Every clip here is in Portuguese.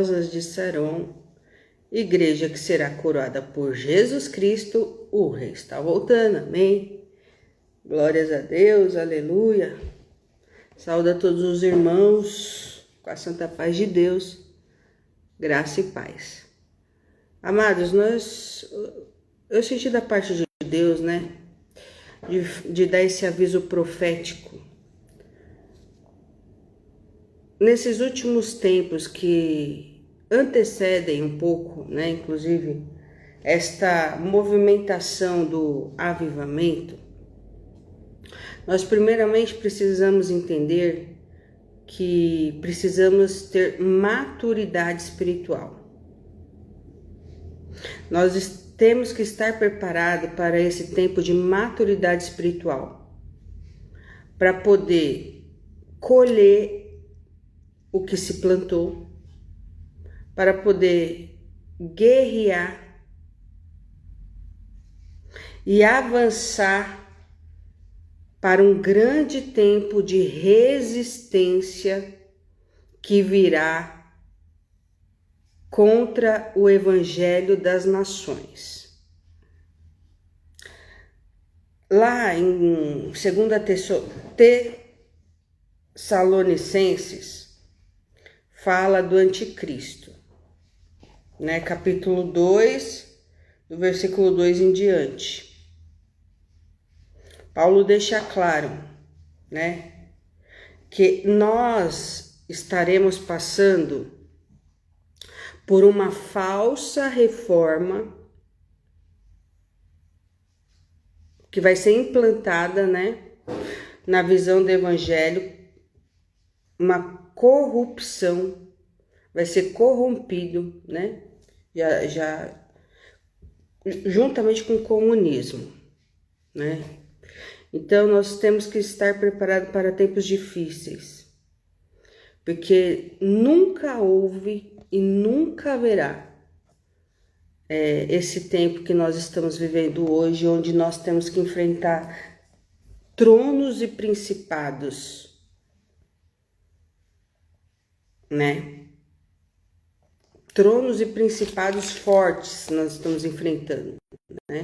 Rosas de Saron, igreja que será coroada por Jesus Cristo, o Rei está voltando, amém? Glórias a Deus, aleluia. Saúde a todos os irmãos, com a santa paz de Deus, graça e paz. Amados, eu senti da parte de Deus, né, de dar esse aviso profético. Nesses últimos tempos que antecedem um pouco, né, inclusive, esta movimentação do avivamento, nós primeiramente precisamos entender que precisamos ter maturidade espiritual. Nós temos que estar preparados para esse tempo de maturidade espiritual, para poder colher o que se plantou, para poder guerrear e avançar para um grande tempo de resistência que virá contra o Evangelho das Nações. Lá em 2 Tessalonicenses, fala do anticristo, né? Capítulo 2, do versículo 2 em diante. Paulo deixa claro, né, que nós estaremos passando por uma falsa reforma que vai ser implantada, né, na visão do evangelho, uma corrupção, vai ser corrompido, né, já juntamente com o comunismo, né? Então, nós temos que estar preparados para tempos difíceis, porque nunca houve e nunca haverá esse tempo que nós estamos vivendo hoje, onde nós temos que enfrentar tronos e principados, né? Tronos e principados fortes nós estamos enfrentando, né?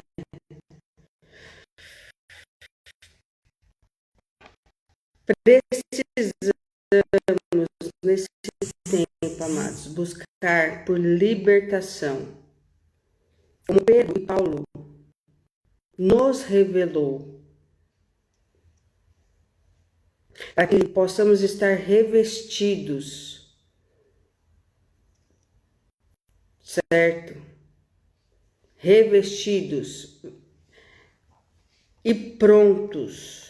Precisamos, nesse tempo, amados, buscar por libertação. Como Pedro e Paulo nos revelou, para que possamos estar revestidos, certo? Revestidos e prontos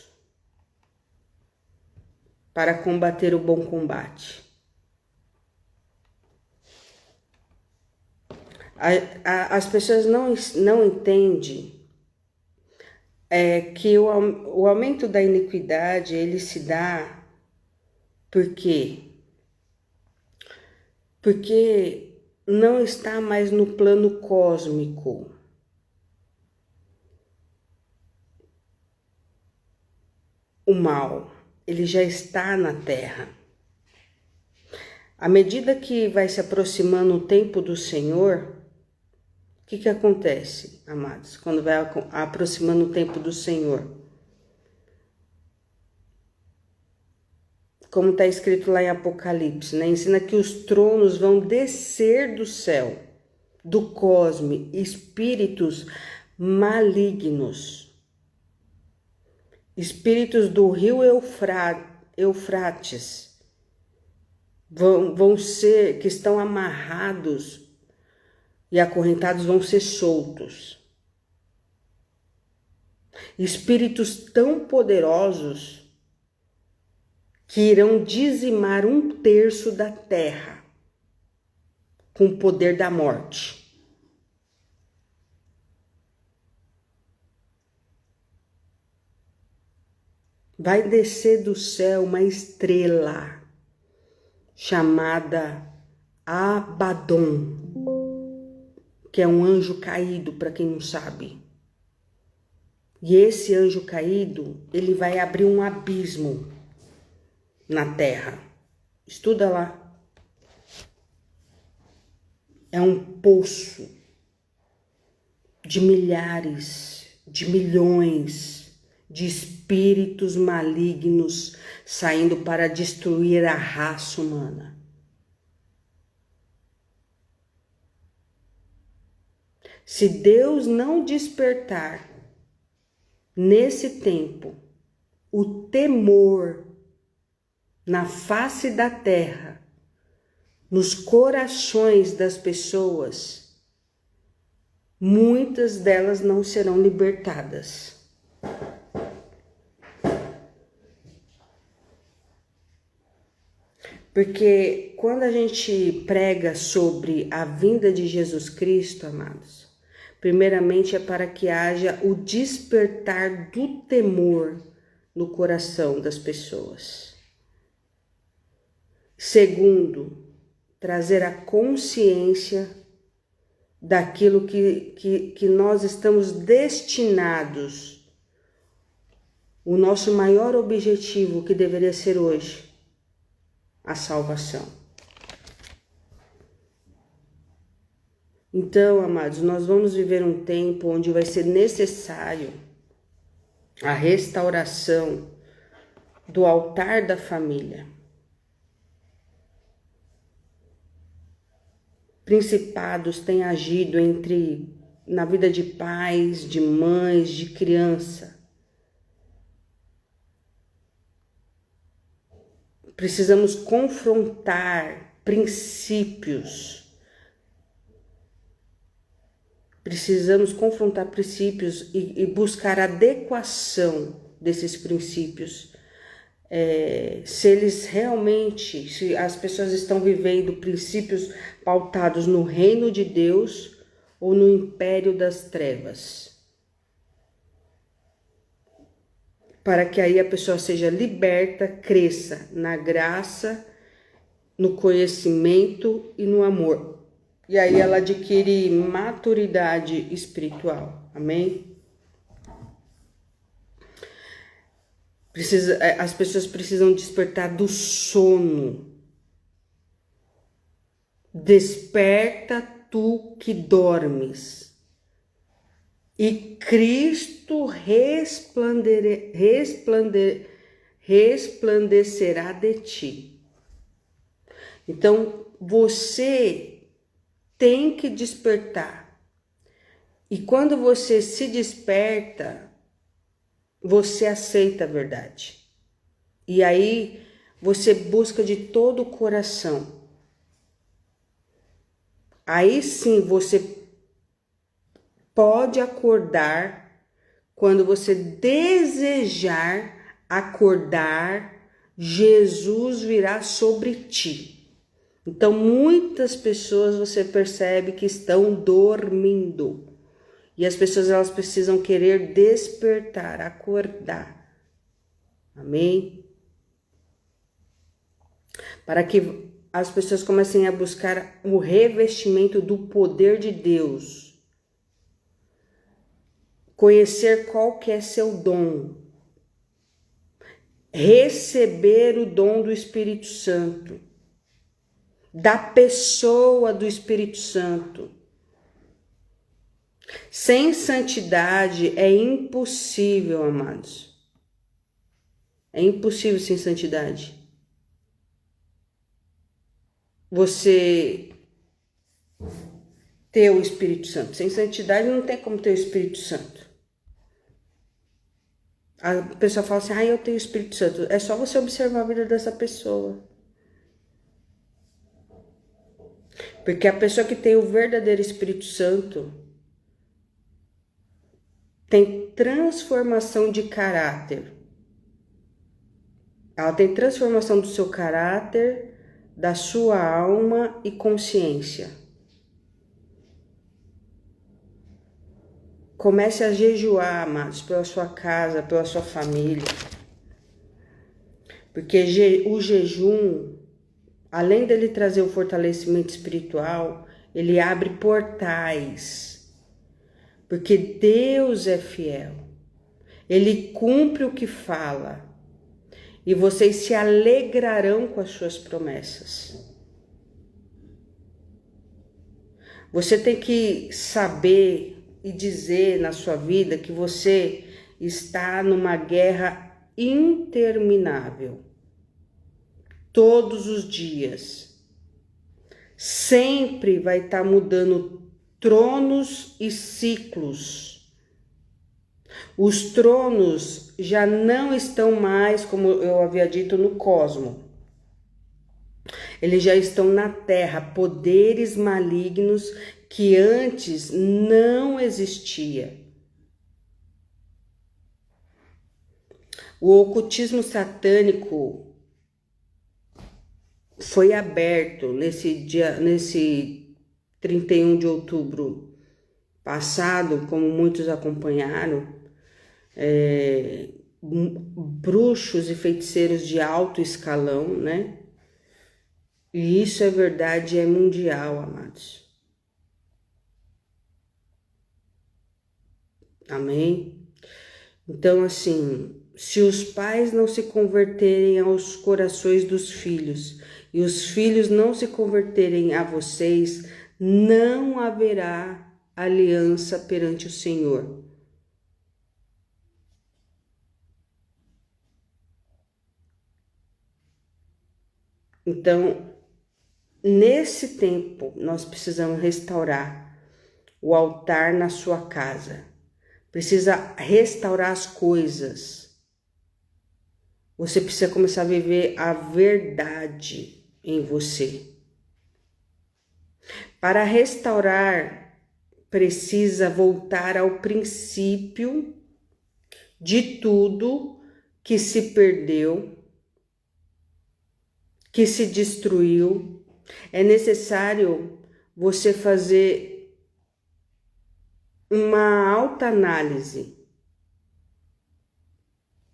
para combater o bom combate. As pessoas não entendem que o aumento da iniquidade, ele se dá por quê? Porque não está mais no plano cósmico. O mal, ele já está na Terra. À medida que vai se aproximando o tempo do Senhor, o que acontece, amados, quando vai aproximando o tempo do Senhor? Como está escrito lá em Apocalipse, né? Ensina que os tronos vão descer do céu, do cosmo, espíritos malignos, espíritos do rio Eufrates, vão ser, que estão amarrados e acorrentados, vão ser soltos. Espíritos tão poderosos que irão dizimar 1/3 da terra com o poder da morte. Vai descer do céu uma estrela chamada Abaddon, que é um anjo caído, para quem não sabe. E esse anjo caído, ele vai abrir um abismo na terra. Estuda lá. é um poço de milhares, de milhões de espíritos malignos saindo para destruir a raça humana. Se Deus não despertar nesse tempo o temor na face da terra, nos corações das pessoas, muitas delas não serão libertadas. Porque quando a gente prega sobre a vinda de Jesus Cristo, amados, primeiramente é para que haja o despertar do temor no coração das pessoas. Segundo, trazer a consciência daquilo que nós estamos destinados. O nosso maior objetivo, que deveria ser hoje, a salvação. Então, amados, nós vamos viver um tempo onde vai ser necessário a restauração do altar da família. Principados têm agido na vida de pais, de mães, de criança. Precisamos confrontar princípios. E buscar adequação desses princípios. Se as pessoas estão vivendo princípios pautados no reino de Deus ou no império das trevas. Para que aí a pessoa seja liberta, cresça na graça, no conhecimento e no amor. E aí ela adquire maturidade espiritual. Amém? As pessoas precisam despertar do sono. Desperta tu que dormes, e Cristo resplandecerá de ti. Então, você tem que despertar. E quando você se desperta, você aceita a verdade. E aí, você busca de todo o coração. Aí sim, você pode acordar quando você desejar acordar, Jesus virá sobre ti. Então, muitas pessoas você percebe que estão dormindo. E as pessoas, elas precisam querer despertar, acordar. Amém? Para que as pessoas comecem a buscar o revestimento do poder de Deus. Conhecer qual que é seu dom. Receber o dom do Espírito Santo. Da pessoa do Espírito Santo. Sem santidade é impossível, amados. É impossível sem santidade. Você ter o Espírito Santo. Sem santidade não tem como ter o Espírito Santo. A pessoa fala assim, eu tenho o Espírito Santo. É só você observar a vida dessa pessoa. Porque a pessoa que tem o verdadeiro Espírito Santo tem transformação de caráter. Ela tem transformação do seu caráter, da sua alma e consciência. Comece a jejuar, amados, pela sua casa, pela sua família. Porque o jejum, além dele trazer o fortalecimento espiritual, ele abre portais. Porque Deus é fiel. Ele cumpre o que fala. E vocês se alegrarão com as suas promessas. Você tem que saber e dizer na sua vida que você está numa guerra interminável. Todos os dias. Sempre vai estar mudando tronos e ciclos. Os tronos já não estão mais, como eu havia dito, no cosmos. Eles já estão na terra, poderes malignos que antes não existia. O ocultismo satânico foi aberto nesse 31 de outubro passado, como muitos acompanharam, bruxos e feiticeiros de alto escalão, né? E isso é verdade, é mundial, amados. Amém? Então, assim, se os pais não se converterem aos corações dos filhos e os filhos não se converterem a vocês, não haverá aliança perante o Senhor. Então, nesse tempo, nós precisamos restaurar o altar na sua casa. Precisa restaurar as coisas. Você precisa começar a viver a verdade em você. Para restaurar, precisa voltar ao princípio de tudo que se perdeu, que se destruiu. É necessário você fazer uma autoanálise.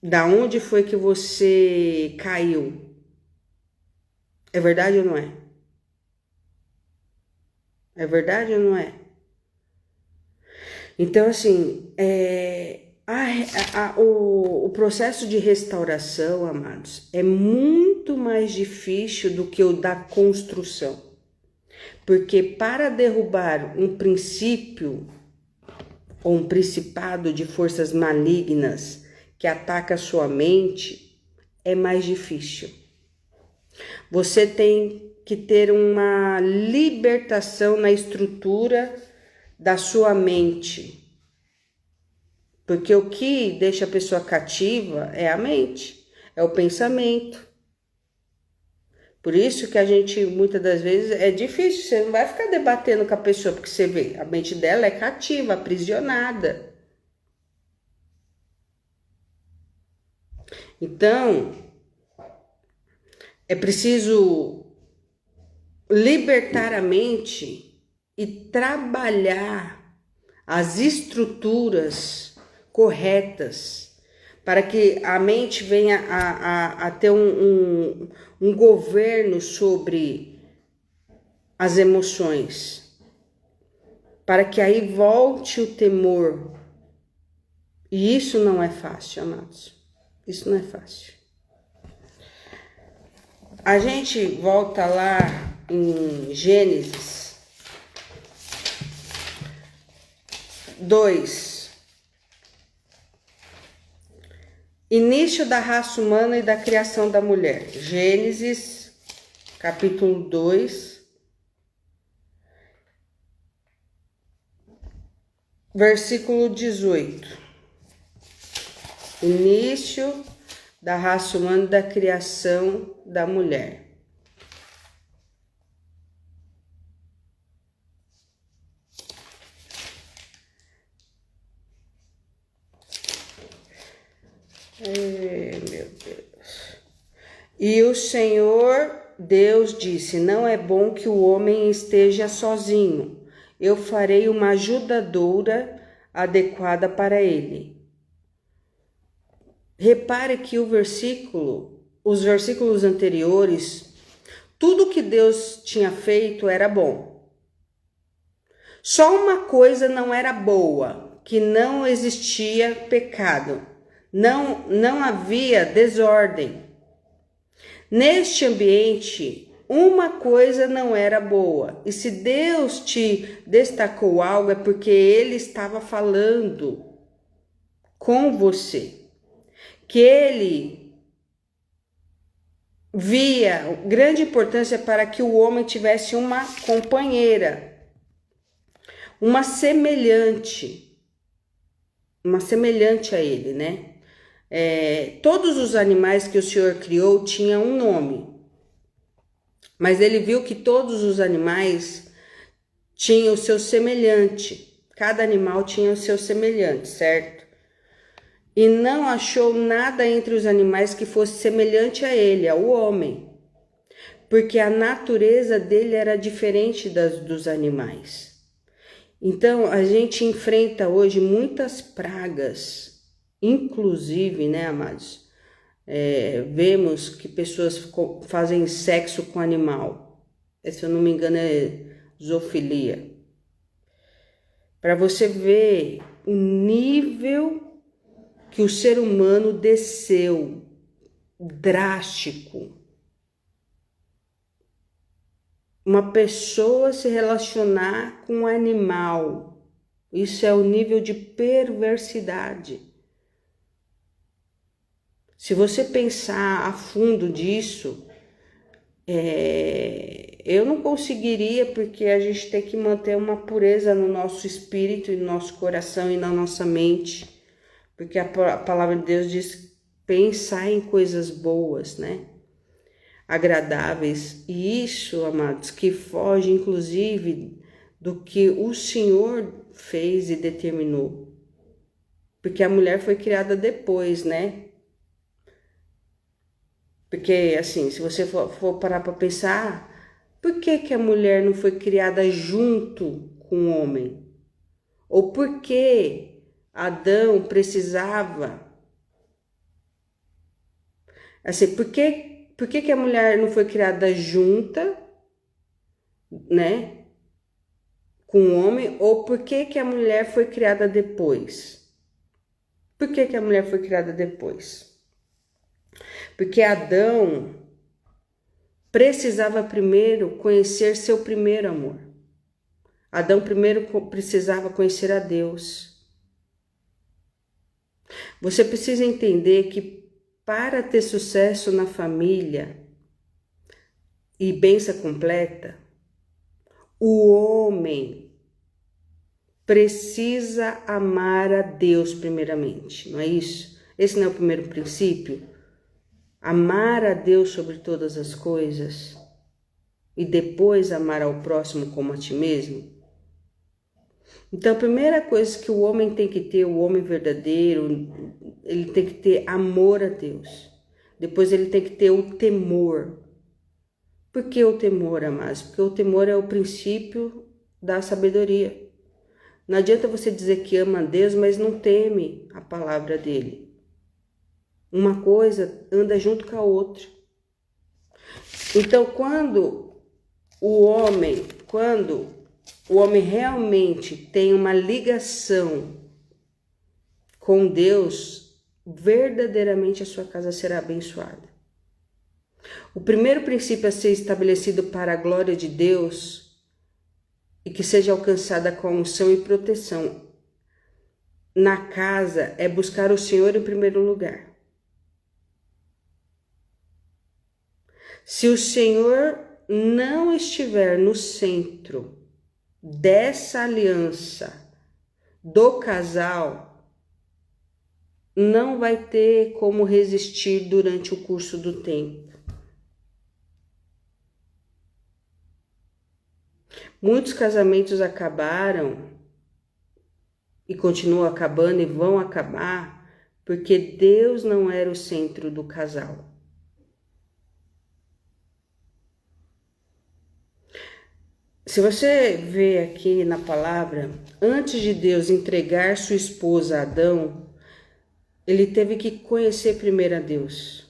Da onde foi que você caiu? É verdade ou não é? É verdade ou não é? Então, assim, o processo de restauração, amados, é muito mais difícil do que o da construção. Porque para derrubar um princípio ou um principado de forças malignas que ataca a sua mente, é mais difícil. Você tem que ter uma libertação na estrutura da sua mente. Porque o que deixa a pessoa cativa é a mente, é o pensamento. Por isso que a gente, muitas das vezes, é difícil, você não vai ficar debatendo com a pessoa, porque você vê, a mente dela é cativa, aprisionada. Então, é preciso libertar a mente e trabalhar as estruturas corretas para que a mente venha a ter um governo sobre as emoções, para que aí volte o temor. E isso não é fácil, amados. Isso não é fácil. A gente volta lá em Gênesis 2. Início da raça humana e da criação da mulher. Gênesis, capítulo 2, versículo 18. Início da raça humana e da criação da mulher. Meu Deus. E o Senhor Deus disse: não é bom que o homem esteja sozinho. Eu farei uma ajudadora adequada para ele. Repare que os versículos anteriores, tudo que Deus tinha feito era bom. Só uma coisa não era boa, que não existia pecado, não havia desordem. Neste ambiente uma coisa não era boa. E se Deus te destacou algo, é porque Ele estava falando com você. Que Ele via grande importância para que o homem tivesse uma companheira, uma semelhante a ele, né? Todos os animais que o Senhor criou tinham um nome, mas ele viu que todos os animais tinham o seu semelhante, cada animal tinha o seu semelhante, certo? E não achou nada entre os animais que fosse semelhante a ele, ao homem, porque a natureza dele era diferente dos animais. Então, a gente enfrenta hoje muitas pragas, inclusive, né, amados? Vemos que pessoas fazem sexo com animal. Se eu não me engano, é zoofilia. Para você ver o nível que o ser humano desceu, drástico. Uma pessoa se relacionar com um animal, isso é o nível de perversidade. Se você pensar a fundo disso, eu não conseguiria, porque a gente tem que manter uma pureza no nosso espírito, e no nosso coração e na nossa mente, porque a palavra de Deus diz pensar em coisas boas, né? Agradáveis, e isso, amados, que foge inclusive do que o Senhor fez e determinou, porque a mulher foi criada depois, né? Porque assim, se você for parar para pensar, por que a mulher não foi criada junto com o homem? Ou por que Adão precisava, assim, por que a mulher não foi criada junta, né, com o homem? Ou por que a mulher foi criada depois? Por que a mulher foi criada depois? Porque Adão precisava primeiro conhecer seu primeiro amor. Adão primeiro precisava conhecer a Deus. Você precisa entender que para ter sucesso na família e bênção completa, o homem precisa amar a Deus primeiramente, não é isso? Esse não é o primeiro princípio? Amar a Deus sobre todas as coisas e depois amar ao próximo como a ti mesmo? Então, a primeira coisa que o homem tem que ter, o homem verdadeiro, ele tem que ter amor a Deus. Depois ele tem que ter o temor. Por que o temor, amados? Porque o temor é o princípio da sabedoria. Não adianta você dizer que ama a Deus, mas não teme a palavra dele. Uma coisa anda junto com a outra. Então, quando o homem realmente tem uma ligação com Deus, verdadeiramente a sua casa será abençoada. O primeiro princípio a ser estabelecido para a glória de Deus e que seja alcançada com unção e proteção na casa é buscar o Senhor em primeiro lugar. Se o Senhor não estiver no centro dessa aliança do casal, não vai ter como resistir durante o curso do tempo. Muitos casamentos acabaram e continuam acabando e vão acabar porque Deus não era o centro do casal. Se você vê aqui na palavra, antes de Deus entregar sua esposa a Adão, ele teve que conhecer primeiro a Deus.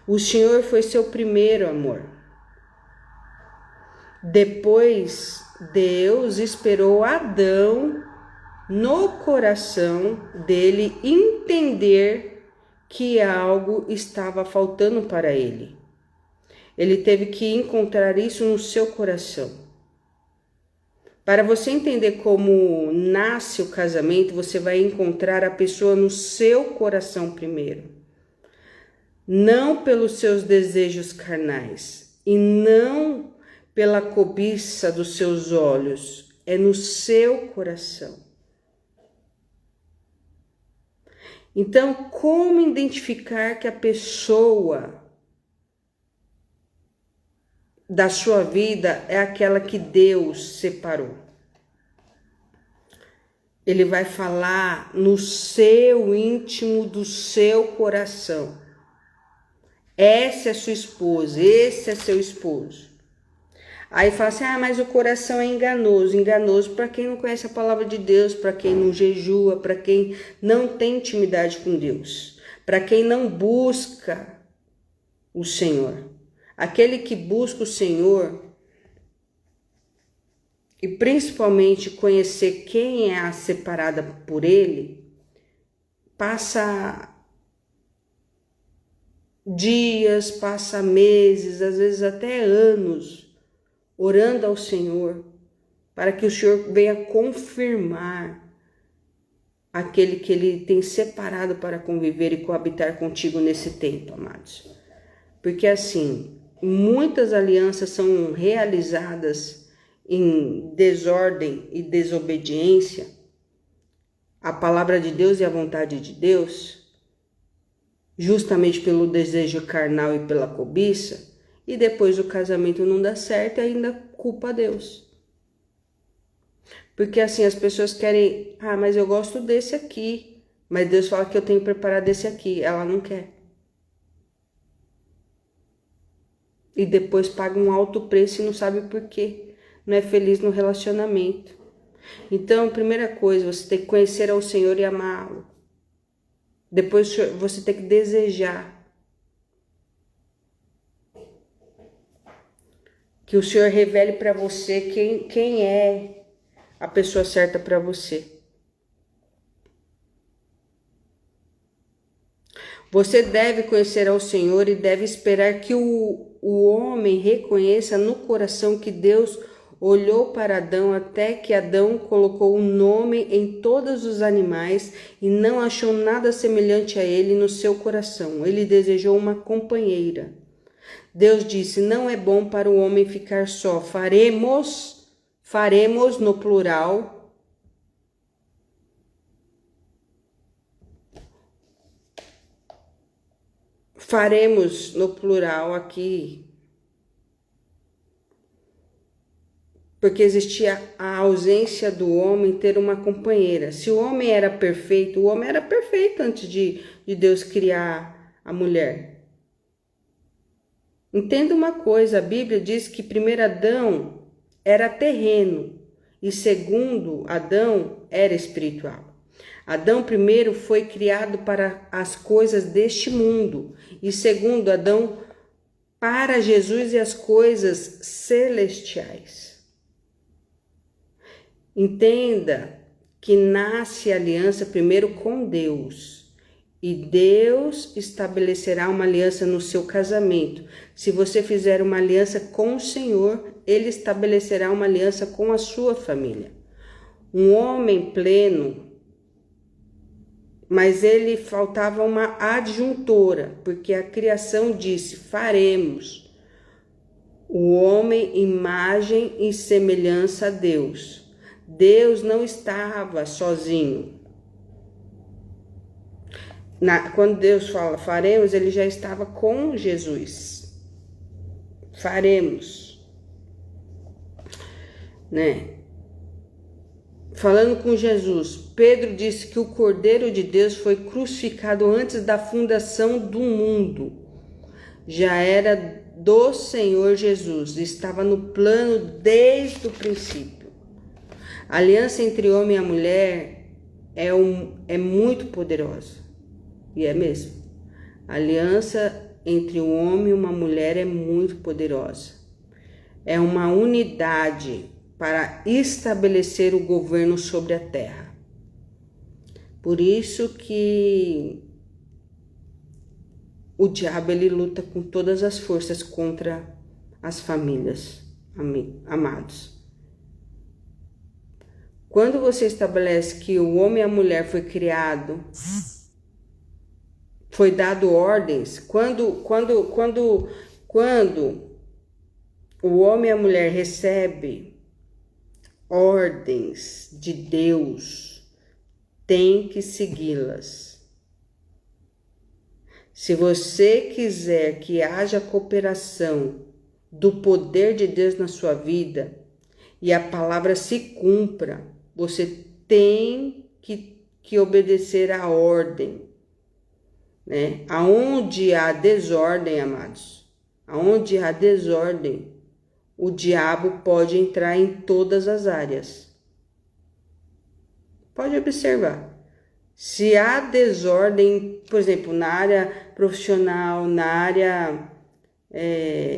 O Senhor foi seu primeiro amor. Depois, Deus esperou Adão no coração dele entender que algo estava faltando para ele. Ele teve que encontrar isso no seu coração. Para você entender como nasce o casamento, você vai encontrar a pessoa no seu coração primeiro. Não pelos seus desejos carnais e não pela cobiça dos seus olhos, é no seu coração. Então, como identificar que a pessoa da sua vida é aquela que Deus separou? Ele vai falar no seu íntimo do seu coração. Essa é sua esposa, esse é seu esposo. Aí fala assim, mas o coração é enganoso. Enganoso para quem não conhece a palavra de Deus, para quem não jejua, para quem não tem intimidade com Deus, para quem não busca o Senhor. Aquele que busca o Senhor, e principalmente conhecer quem é a separada por Ele, passa dias, passa meses, às vezes até anos, orando ao Senhor, para que o Senhor venha confirmar aquele que Ele tem separado para conviver e coabitar contigo nesse tempo, amados. Porque assim, muitas alianças são realizadas em desordem e desobediência à palavra de Deus e à vontade de Deus, justamente pelo desejo carnal e pela cobiça, e depois o casamento não dá certo e ainda culpa a Deus. Porque assim, as pessoas querem, mas eu gosto desse aqui, mas Deus fala que eu tenho que preparar desse aqui, ela não quer. E depois paga um alto preço e não sabe por quê. Não é feliz no relacionamento. Então, primeira coisa, você tem que conhecer ao Senhor e amá-lo. Depois você tem que desejar que o Senhor revele para você quem é a pessoa certa para você. Você deve conhecer ao Senhor e deve esperar que o homem reconheça no coração que Deus olhou para Adão até que Adão colocou um nome em todos os animais e não achou nada semelhante a ele no seu coração. Ele desejou uma companheira. Deus disse, não é bom para o homem ficar só. Faremos no plural. Faremos no plural aqui. Porque existia a ausência do homem ter uma companheira. Se o homem era perfeito, o homem era perfeito antes de Deus criar a mulher. Entenda uma coisa, a Bíblia diz que primeiro Adão era terreno e segundo Adão era espiritual. Adão primeiro foi criado para as coisas deste mundo e segundo Adão para Jesus e as coisas celestiais. Entenda que nasce a aliança primeiro com Deus e Deus estabelecerá uma aliança no seu casamento. Se você fizer uma aliança com o Senhor, Ele estabelecerá uma aliança com a sua família. Um homem pleno, mas ele faltava uma adjuntora, porque a criação disse, faremos o homem imagem e semelhança a Deus. Deus não estava sozinho. Quando Deus fala faremos, ele já estava com Jesus. Faremos. Falando com Jesus, Pedro disse que o Cordeiro de Deus foi crucificado antes da fundação do mundo. Já era do Senhor Jesus, estava no plano desde o princípio. A aliança entre o homem e a mulher é muito poderosa. E é mesmo. A aliança entre um homem e uma mulher é muito poderosa. É uma unidade para estabelecer o governo sobre a terra. Por isso que o diabo ele luta com todas as forças contra as famílias, amados. Quando você estabelece que o homem e a mulher foi criado, foi dado ordens, quando o homem e a mulher recebe ordens de Deus, tem que segui-las. Se você quiser que haja cooperação do poder de Deus na sua vida e a palavra se cumpra, você tem que obedecer à ordem, né? Aonde há desordem, amados, aonde há desordem, o diabo pode entrar em todas as áreas. Pode observar. Se há desordem, por exemplo, na área profissional, na área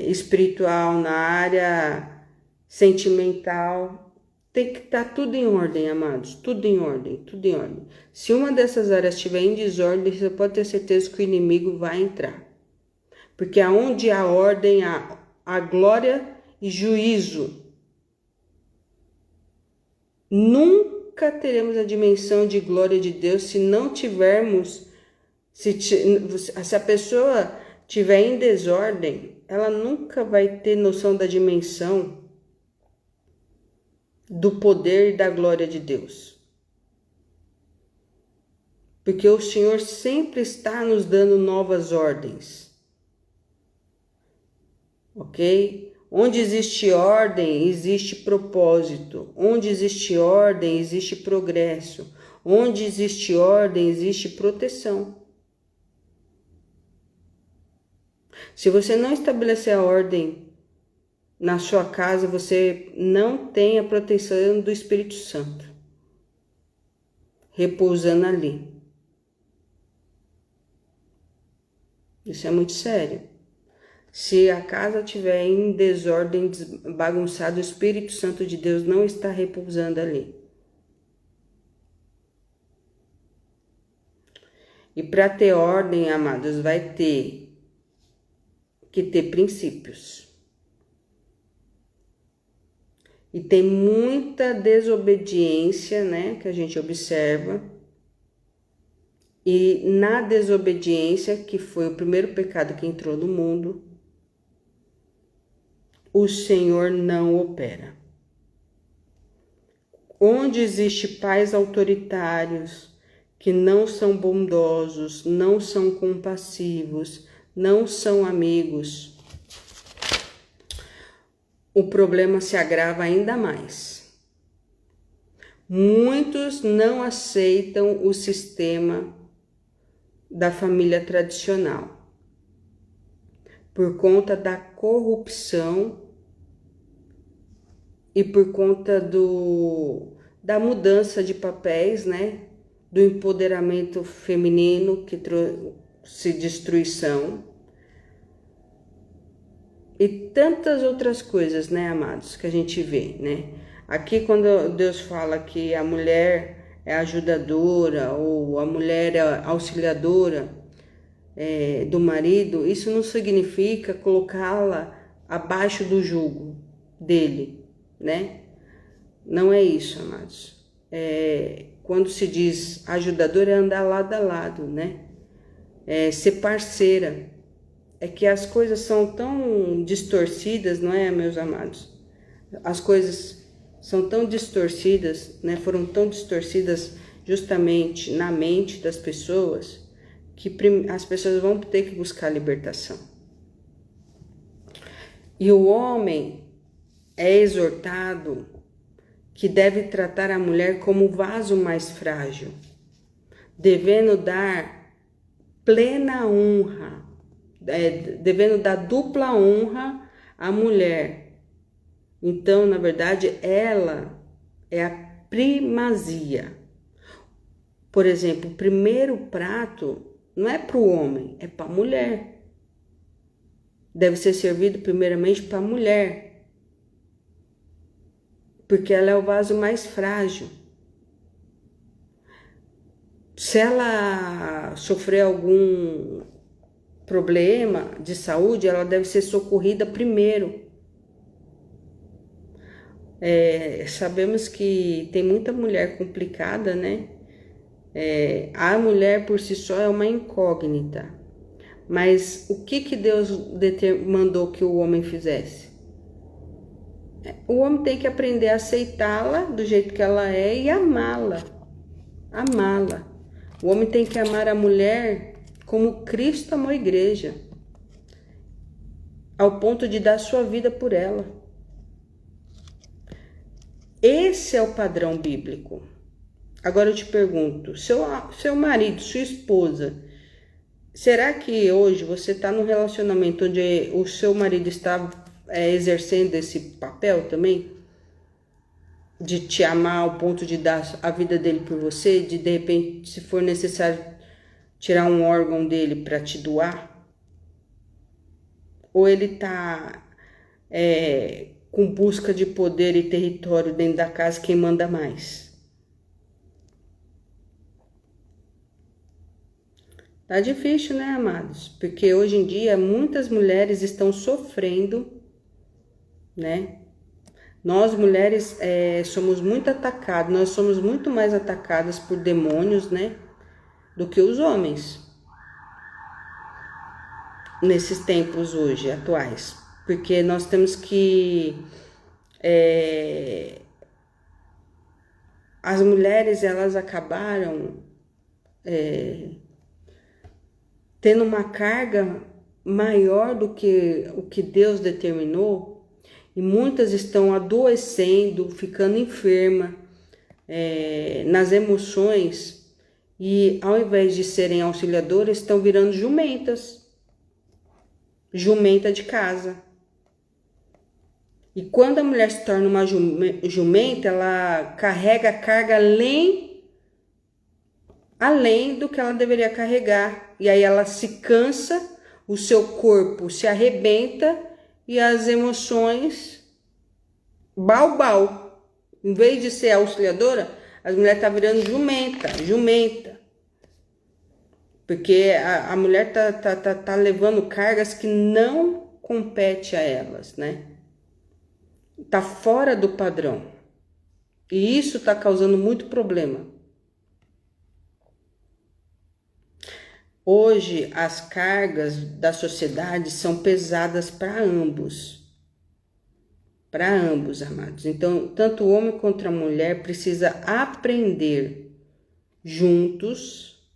espiritual, na área sentimental, tem que estar tudo em ordem, amados. Tudo em ordem, tudo em ordem. Se uma dessas áreas estiver em desordem, você pode ter certeza que o inimigo vai entrar. Porque aonde há ordem, há glória e juízo. Nunca teremos a dimensão de glória de Deus se não tivermos, se a pessoa estiver em desordem, ela nunca vai ter noção da dimensão do poder e da glória de Deus. Porque o Senhor sempre está nos dando novas ordens. Ok? Onde existe ordem, existe propósito. Onde existe ordem, existe progresso. Onde existe ordem, existe proteção. Se você não estabelecer a ordem na sua casa, você não tem a proteção do Espírito Santo repousando ali. Isso é muito sério. Se a casa estiver em desordem, bagunçada, o Espírito Santo de Deus não está repousando ali. E para ter ordem, amados, vai ter que ter princípios. E tem muita desobediência, né, que a gente observa. E na desobediência, que foi o primeiro pecado que entrou no mundo, o Senhor não opera. Onde existe pais autoritários, que não são bondosos, não são compassivos, não são amigos, o problema se agrava ainda mais. Muitos não aceitam o sistema da família tradicional por conta da corrupção e por conta da mudança de papéis, né? Do empoderamento feminino que trouxe destruição. E tantas outras coisas, né, amados, que a gente vê, né? Aqui, quando Deus fala que a mulher é ajudadora ou a mulher é auxiliadora do marido, isso não significa colocá-la abaixo do jugo dele, né? Não é isso, amados. Quando se diz ajudadora, é andar lado a lado, né? Ser parceira. É que as coisas são tão distorcidas, não é, meus amados? As coisas são tão distorcidas, né? Foram tão distorcidas justamente na mente das pessoas, que as pessoas vão ter que buscar libertação. E o homem é exortado que deve tratar a mulher como o vaso mais frágil, devendo dar plena honra, devendo dar dupla honra à mulher. Então, na verdade, ela é a primazia. Por exemplo, o primeiro prato não é para o homem, é para a mulher. Deve ser servido primeiramente para a mulher, porque ela é o vaso mais frágil. Se ela sofrer problema de saúde, ela deve ser socorrida primeiro. Sabemos que tem muita mulher complicada, né? A mulher por si só é uma incógnita. Mas o que Deus mandou que o homem fizesse? O homem tem que aprender a aceitá-la do jeito que ela é e amá-la. Amá-la. O homem tem que amar a mulher como Cristo amou a igreja, ao ponto de dar sua vida por ela. Esse é o padrão bíblico. Agora eu te pergunto, seu marido, sua esposa, será que hoje você está num relacionamento onde o seu marido está exercendo esse papel também? De te amar ao ponto de dar a vida dele por você, de repente, se for necessário, tirar um órgão dele para te doar? Ou ele está com busca de poder e território dentro da casa, quem manda mais? Tá difícil, né, amados? Porque hoje em dia muitas mulheres estão sofrendo, né? Nós mulheres somos muito atacadas, nós somos muito mais atacadas por demônios, né? Do que os homens. Nesses tempos hoje, atuais. Porque nós temos que... as mulheres, elas acabaram tendo uma carga maior do que o que Deus determinou, e muitas estão adoecendo, ficando enferma nas emoções, e ao invés de serem auxiliadoras, estão virando jumentas, jumenta de casa. E quando a mulher se torna uma jumenta, ela carrega a carga além do que ela deveria carregar. E aí ela se cansa, o seu corpo se arrebenta e as emoções balbal. Em vez de ser auxiliadora, as mulheres estão virando jumenta. Porque a mulher tá levando cargas que não compete a elas, né? Tá fora do padrão. E isso tá causando muito problema. Hoje, as cargas da sociedade são pesadas para ambos. Para ambos, amados. Então, tanto o homem quanto a mulher precisa aprender juntos,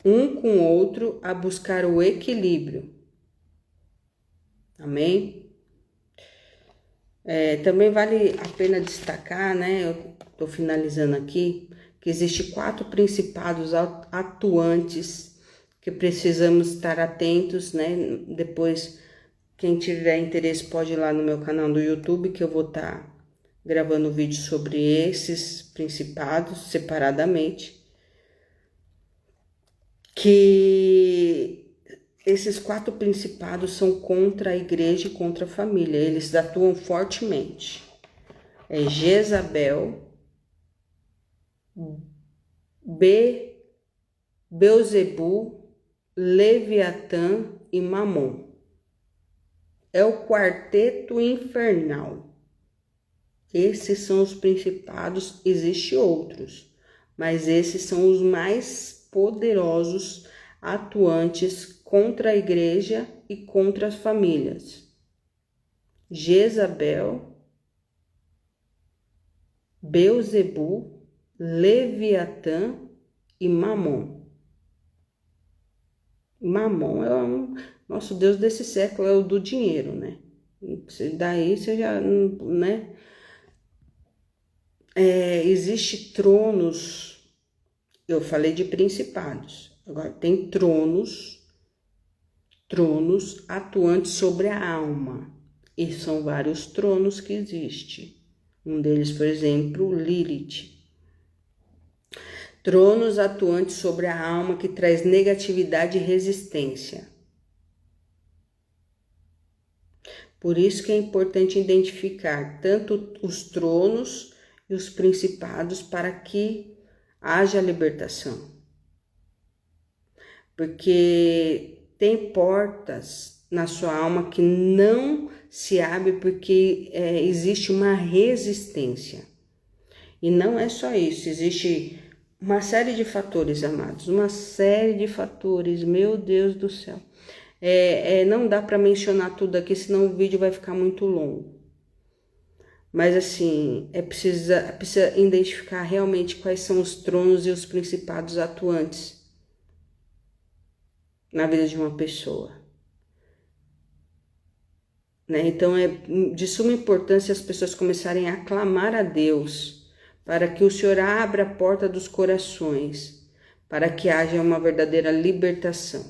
um com o outro, a buscar o equilíbrio. Amém? Também vale a pena destacar, né? Eu estou finalizando aqui, que existem 4 principados atuantes que precisamos estar atentos, né? Depois, quem tiver interesse pode ir lá no meu canal do YouTube, que eu vou estar gravando vídeo sobre esses principados separadamente. Que esses 4 principados são contra a igreja e contra a família. Eles atuam fortemente. Jezabel, Beelzebu, Leviatã e Mamon. É o quarteto infernal. Esses são os principados, existem outros, mas esses são os mais poderosos, atuantes contra a igreja e contra as famílias. Jezabel, Beelzebu, Leviatã e Mamon. Mamon é nosso Deus desse século, é o do dinheiro, né? Daí você já, né? Existe tronos, eu falei de principados, agora tem tronos atuantes sobre a alma, e são vários tronos que existem. Um deles, por exemplo, Lilith. Tronos atuantes sobre a alma que traz negatividade e resistência. Por isso que é importante identificar tanto os tronos e os principados para que haja libertação. porque tem portas na sua alma que não se abrem porque existe uma resistência. E não é só isso, existe uma série de fatores, amados, uma série de fatores, meu Deus do céu. Não dá para mencionar tudo aqui, senão o vídeo vai ficar muito longo. Mas assim, precisa identificar realmente quais são os tronos e os principados atuantes na vida de uma pessoa. Né? Então é de suma importância as pessoas começarem a clamar a Deus para que o Senhor abra a porta dos corações, para que haja uma verdadeira libertação,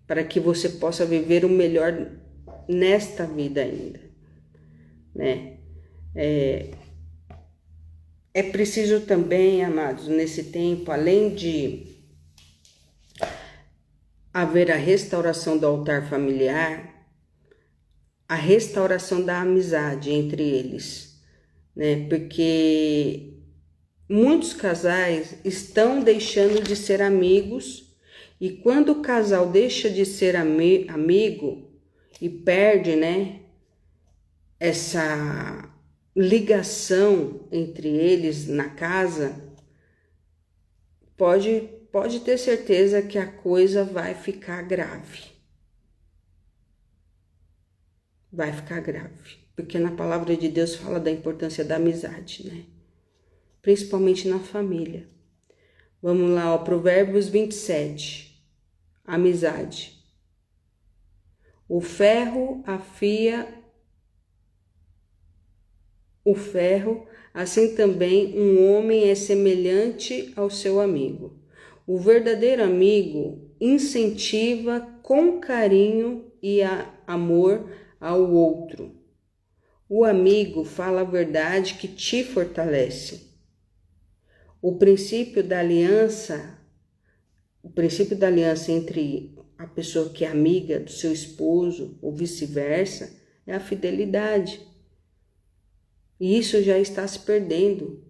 para que você possa viver o melhor nesta vida ainda, né? É preciso também, amados, nesse tempo, além de haver a restauração do altar familiar, a restauração da amizade entre eles, né? Porque muitos casais estão deixando de ser amigos, e quando o casal deixa de ser amigo e perde, né, essa ligação entre eles na casa, pode ter certeza que a coisa vai ficar grave. Vai ficar grave, porque na palavra de Deus fala da importância da amizade, né? Principalmente na família. Vamos lá, ó, Provérbios 27, amizade. O ferro afia o ferro, assim também um homem é semelhante ao seu amigo. O verdadeiro amigo incentiva com carinho e amor ao outro. O amigo fala a verdade que te fortalece. O princípio da aliança entre a pessoa que é amiga do seu esposo ou vice-versa é a fidelidade. E isso já está se perdendo.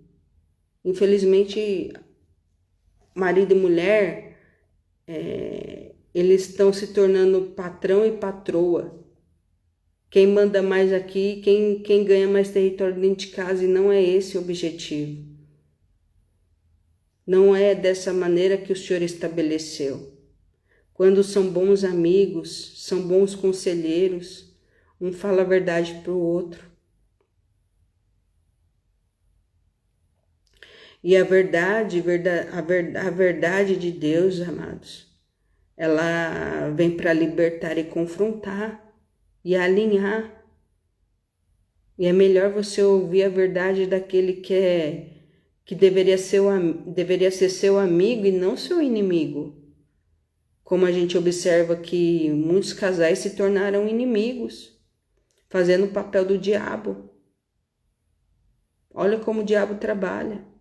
Infelizmente, marido e mulher, eles estão se tornando patrão e patroa. Quem manda mais aqui, quem ganha mais território dentro de casa, e não é esse o objetivo. Não é dessa maneira que o Senhor estabeleceu. Quando são bons amigos, são bons conselheiros, um fala a verdade para o outro. E a verdade de Deus, amados, ela vem para libertar e confrontar e alinhar. E é melhor você ouvir a verdade daquele que deveria ser seu amigo e não seu inimigo. Como a gente observa que muitos casais se tornaram inimigos, fazendo o papel do diabo. Olha como o diabo trabalha.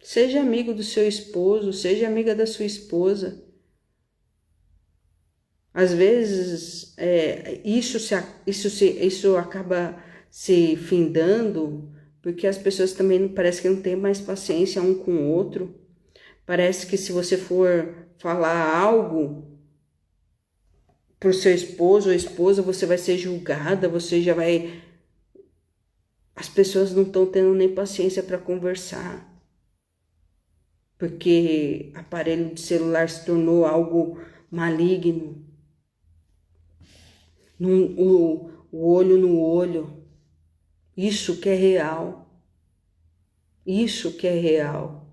Seja amigo do seu esposo, seja amiga da sua esposa. Às vezes, isso acaba se findando, porque as pessoas também parece que não têm mais paciência um com o outro. Parece que se você for falar algo para o seu esposo ou esposa, você vai ser julgada, As pessoas não estão tendo nem paciência para conversar. Porque aparelho de celular se tornou algo maligno. O olho no olho. Isso que é real. Isso que é real.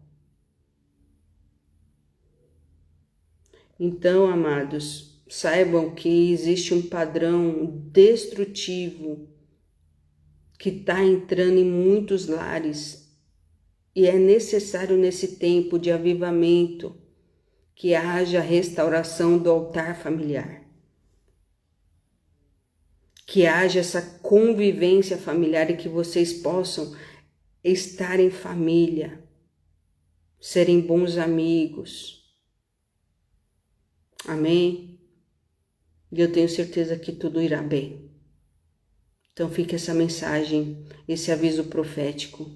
Então, amados, saibam que existe um padrão destrutivo que está entrando em muitos lares. E é necessário nesse tempo de avivamento que haja restauração do altar familiar. Que haja essa convivência familiar e que vocês possam estar em família, serem bons amigos. Amém? E eu tenho certeza que tudo irá bem. Então fica essa mensagem, esse aviso profético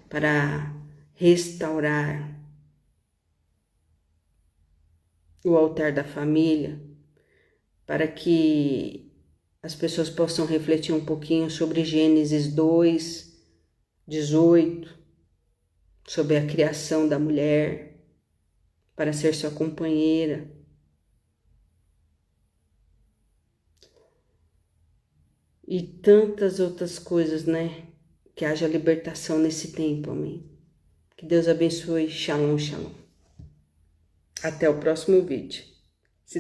para restaurar o altar da família, para que as pessoas possam refletir um pouquinho sobre Gênesis 2:18, sobre a criação da mulher para ser sua companheira. E tantas outras coisas, né? Que haja libertação nesse tempo, amém. Que Deus abençoe. Shalom, shalom. Até o próximo vídeo.